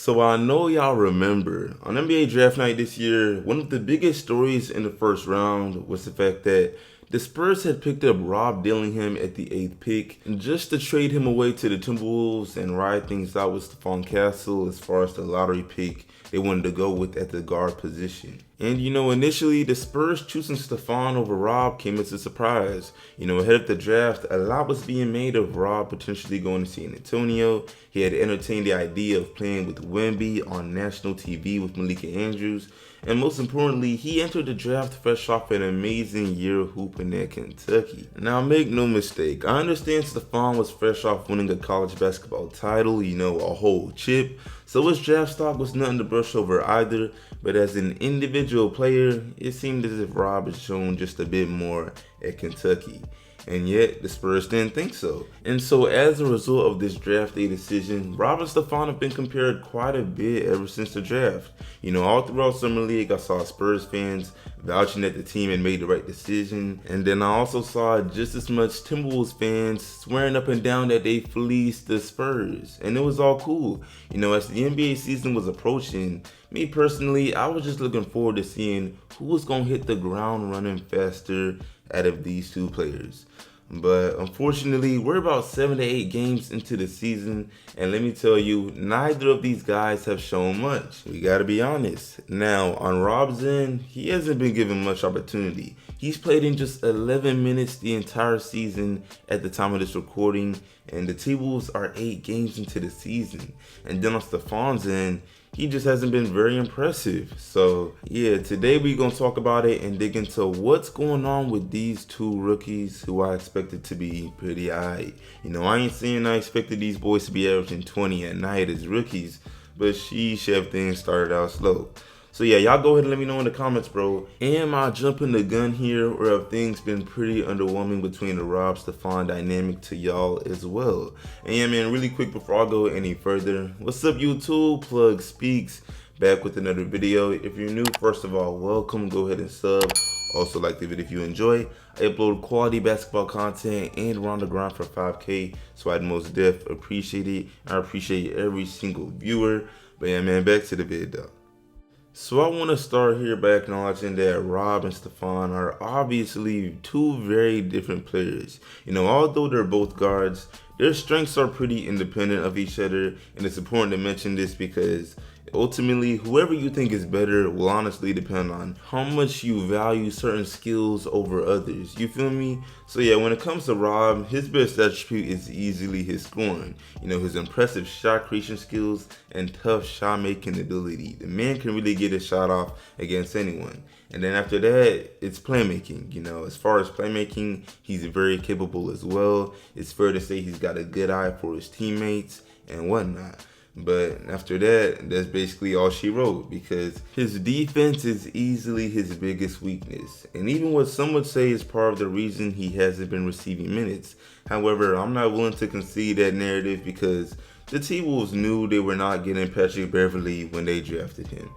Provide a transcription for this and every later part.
So I know y'all remember, on NBA Draft Night this year, one of the biggest stories in the first round was the fact that the Spurs had picked up Rob Dillingham at the 8th pick just to trade him away to the Timberwolves and ride things out with Stephon Castle as far as the lottery pick they wanted to go with at the guard position. And initially the Spurs choosing Stephon over Rob came as a surprise. Ahead of the draft, a lot was being made of Rob potentially going to San Antonio. He had entertained the idea of playing with Wemby on national TV with Malika Andrews. And most importantly, he entered the draft fresh off an amazing year hooping at Kentucky. Now make no mistake, I understand Stephon was fresh off winning a college basketball title, a whole chip. So his draft stock was nothing to brush over either, but as an individual player, it seemed as if Rob had shown just a bit more at Kentucky. And yet, the Spurs didn't think so. And so as a result of this draft day decision, Rob and Stephon have been compared quite a bit ever since the draft. All throughout Summer League, I saw Spurs fans vouching that the team had made the right decision. And then I also saw just as much Timberwolves fans swearing up and down that they fleeced the Spurs. And it was all cool. As the NBA season was approaching, me personally, I was just looking forward to seeing who was going to hit the ground running faster out of these two players. But unfortunately, we're about 7 to 8 games into the season, and let me tell you, neither of these guys have shown much. We gotta be honest. Now, on Rob's end, he hasn't been given much opportunity. He's played in just 11 minutes the entire season at the time of this recording, and the T-Wolves are 8 games into the season. And then on Stephon's end, he just hasn't been very impressive. So yeah, today we're going to talk about it and dig into what's going on with these two rookies who I expected to be pretty high. I ain't saying I expected these boys to be averaging 20 a night as rookies, but sheesh, things started out slow. So yeah, y'all go ahead and let me know in the comments, bro. Am I jumping the gun here, or have things been pretty underwhelming between the Rob Stephon dynamic to y'all as well? And yeah, man, really quick before I go any further, what's up YouTube? Plug Speaks, back with another video. If you're new, first of all, welcome. Go ahead and sub. Also like the video if you enjoy. I upload quality basketball content and we're on the grind for 5K, so I'd most def appreciate it. I appreciate every single viewer. But yeah, man, back to the video. So I want to start here by acknowledging that Rob and Stephon are obviously two very different players. Although they're both guards, their strengths are pretty independent of each other, and it's important to mention this because ultimately, whoever you think is better will honestly depend on how much you value certain skills over others. You feel me? So yeah, when it comes to Rob, his best attribute is easily his scoring. His impressive shot creation skills and tough shot making ability. The man can really get his shot off against anyone. And then after that, it's playmaking. As far as playmaking, he's very capable as well. It's fair to say he's got a good eye for his teammates and whatnot. But after that, that's basically all she wrote, because his defense is easily his biggest weakness, and even what some would say is part of the reason he hasn't been receiving minutes. However, I'm not willing to concede that narrative because the T-Wolves knew they were not getting Patrick Beverley when they drafted him.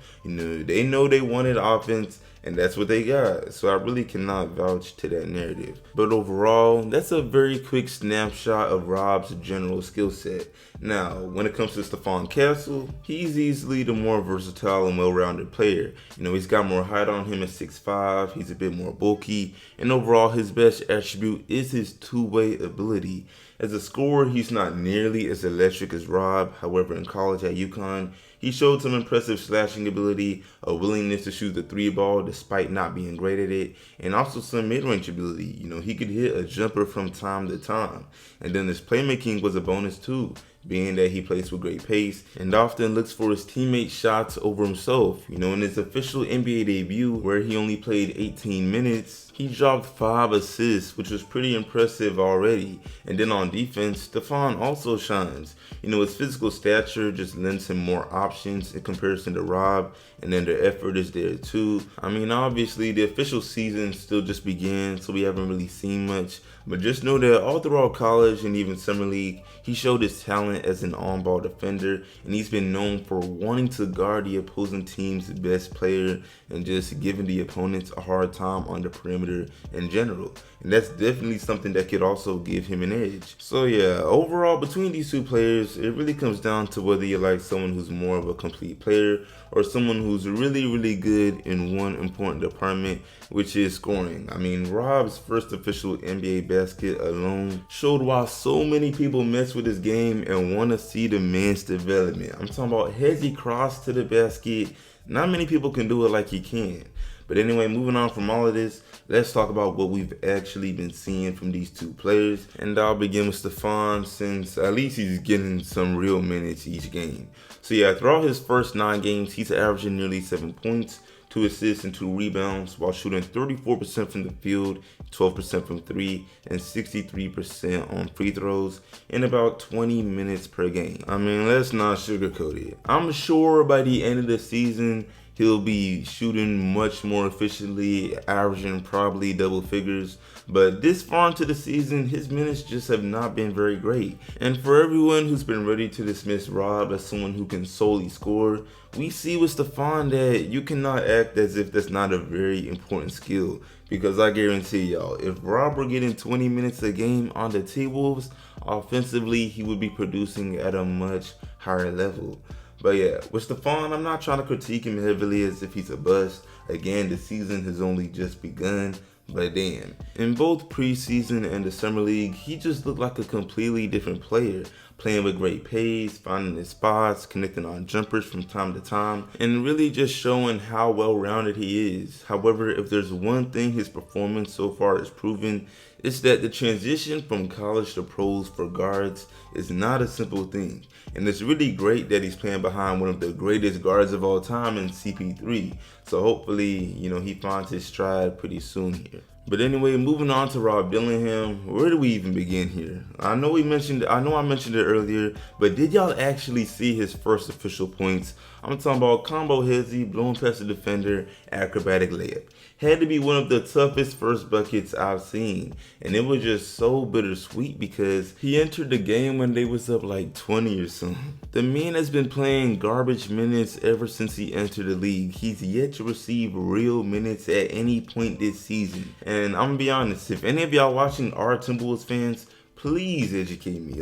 They know they wanted offense, and that's what they got. So I really cannot vouch to that narrative. But overall, that's a very quick snapshot of Rob's general skill set. Now, when it comes to Stephon Castle, he's easily the more versatile and well-rounded player. He's got more height on him at 6'5", he's a bit more bulky, and overall his best attribute is his two-way ability. As a scorer, he's not nearly as electric as Rob. However, in college at UConn, he showed some impressive slashing ability, a willingness to shoot the 3-ball despite not being great at it, and also some mid-range ability. He could hit a jumper from time to time. And then his playmaking was a bonus too, being that he plays with great pace and often looks for his teammates' shots over himself. In his official NBA debut, where he only played 18 minutes, he dropped 5 assists, which was pretty impressive already. And then on defense, Stephon also shines. His physical stature just lends him more options in comparison to Rob, and then the effort is there too. Obviously the official season still just began, so we haven't really seen much, but just know that all throughout college and even summer league, he showed his talent talent as an on-ball defender, and he's been known for wanting to guard the opposing team's best player and just giving the opponents a hard time on the perimeter in general. And that's definitely something that could also give him an edge. So yeah, overall between these two players, it really comes down to whether you like someone who's more of a complete player or someone who's really good in one important department, which is scoring. I mean, Rob's first official NBA basket alone showed why so many people mess with his game and want to see the man's development. I'm talking about heads he crossed to the basket. Not many people can do it like he can. But anyway, moving on from all of this, let's talk about what we've actually been seeing from these two players. And I'll begin with Stephon, since at least he's getting some real minutes each game. So yeah, throughout his first 9 games, he's averaging nearly 7 points, 2 assists, and 2 rebounds, while shooting 34% from the field, 12% from 3, and 63% on free throws in about 20 minutes per game. I mean, let's not sugarcoat it. I'm sure by the end of the season, he'll be shooting much more efficiently, averaging probably double figures. But this far into the season, his minutes just have not been very great. And for everyone who's been ready to dismiss Rob as someone who can solely score, we see with Stephon that you cannot act as if that's not a very important skill. Because I guarantee y'all, if Rob were getting 20 minutes a game on the T-Wolves, offensively he would be producing at a much higher level. But yeah, with Stephon, I'm not trying to critique him heavily as if he's a bust. Again, the season has only just begun, but damn. In both preseason and the summer league, he just looked like a completely different player, playing with great pace, finding his spots, connecting on jumpers from time to time, and really just showing how well-rounded he is. However, if there's one thing his performance so far has proven, it's that the transition from college to pros for guards is not a simple thing. And it's really great that he's playing behind one of the greatest guards of all time in CP3. So hopefully, he finds his stride pretty soon here. But anyway, moving on to Rob Dillingham, where do we even begin here? I know I mentioned it earlier, but did y'all actually see his first official points? I'm talking about combo headsy, blowing past the defender, acrobatic layup. Had to be one of the toughest first buckets I've seen. And it was just so bittersweet because he entered the game when they was up like 20 or something. The man has been playing garbage minutes ever since he entered the league. He's yet to receive real minutes at any point this season. And I'm gonna be honest, if any of y'all watching are Timberwolves fans, please educate me.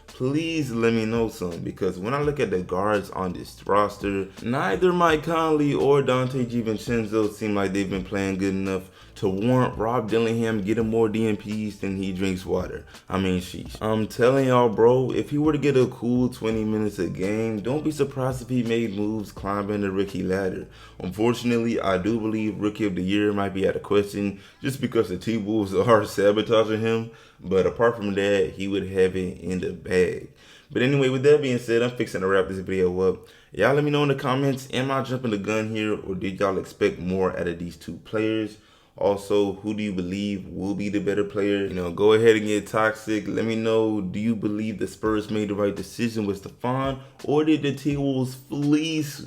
Please let me know something, because when I look at the guards on this roster, neither Mike Conley or Dante DiVincenzo seem like they've been playing good enough to warrant Rob Dillingham getting more DNPs than he drinks water. I mean, sheesh. I'm telling y'all, bro, if he were to get a cool 20 minutes a game, don't be surprised if he made moves climbing the rookie ladder. Unfortunately, I do believe Rookie of the Year might be out of question just because the T-Wolves are sabotaging him. But apart from that, he would have it in the bag. But anyway, with that being said, I'm fixing to wrap this video up. Y'all let me know in the comments, am I jumping the gun here, or did y'all expect more out of these two players? Also, who do you believe will be the better player? Go ahead and get toxic. Let me know, do you believe the Spurs made the right decision with Stephon, or did the T-Wolves fleece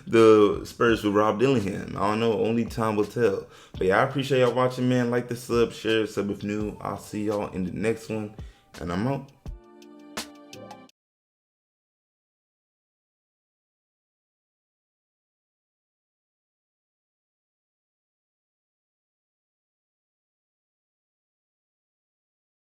the Spurs with Rob Dillingham? I don't know, only time will tell. But yeah, I appreciate y'all watching, man. Like the sub, share, sub if new. I'll see y'all in the next one, and I'm out.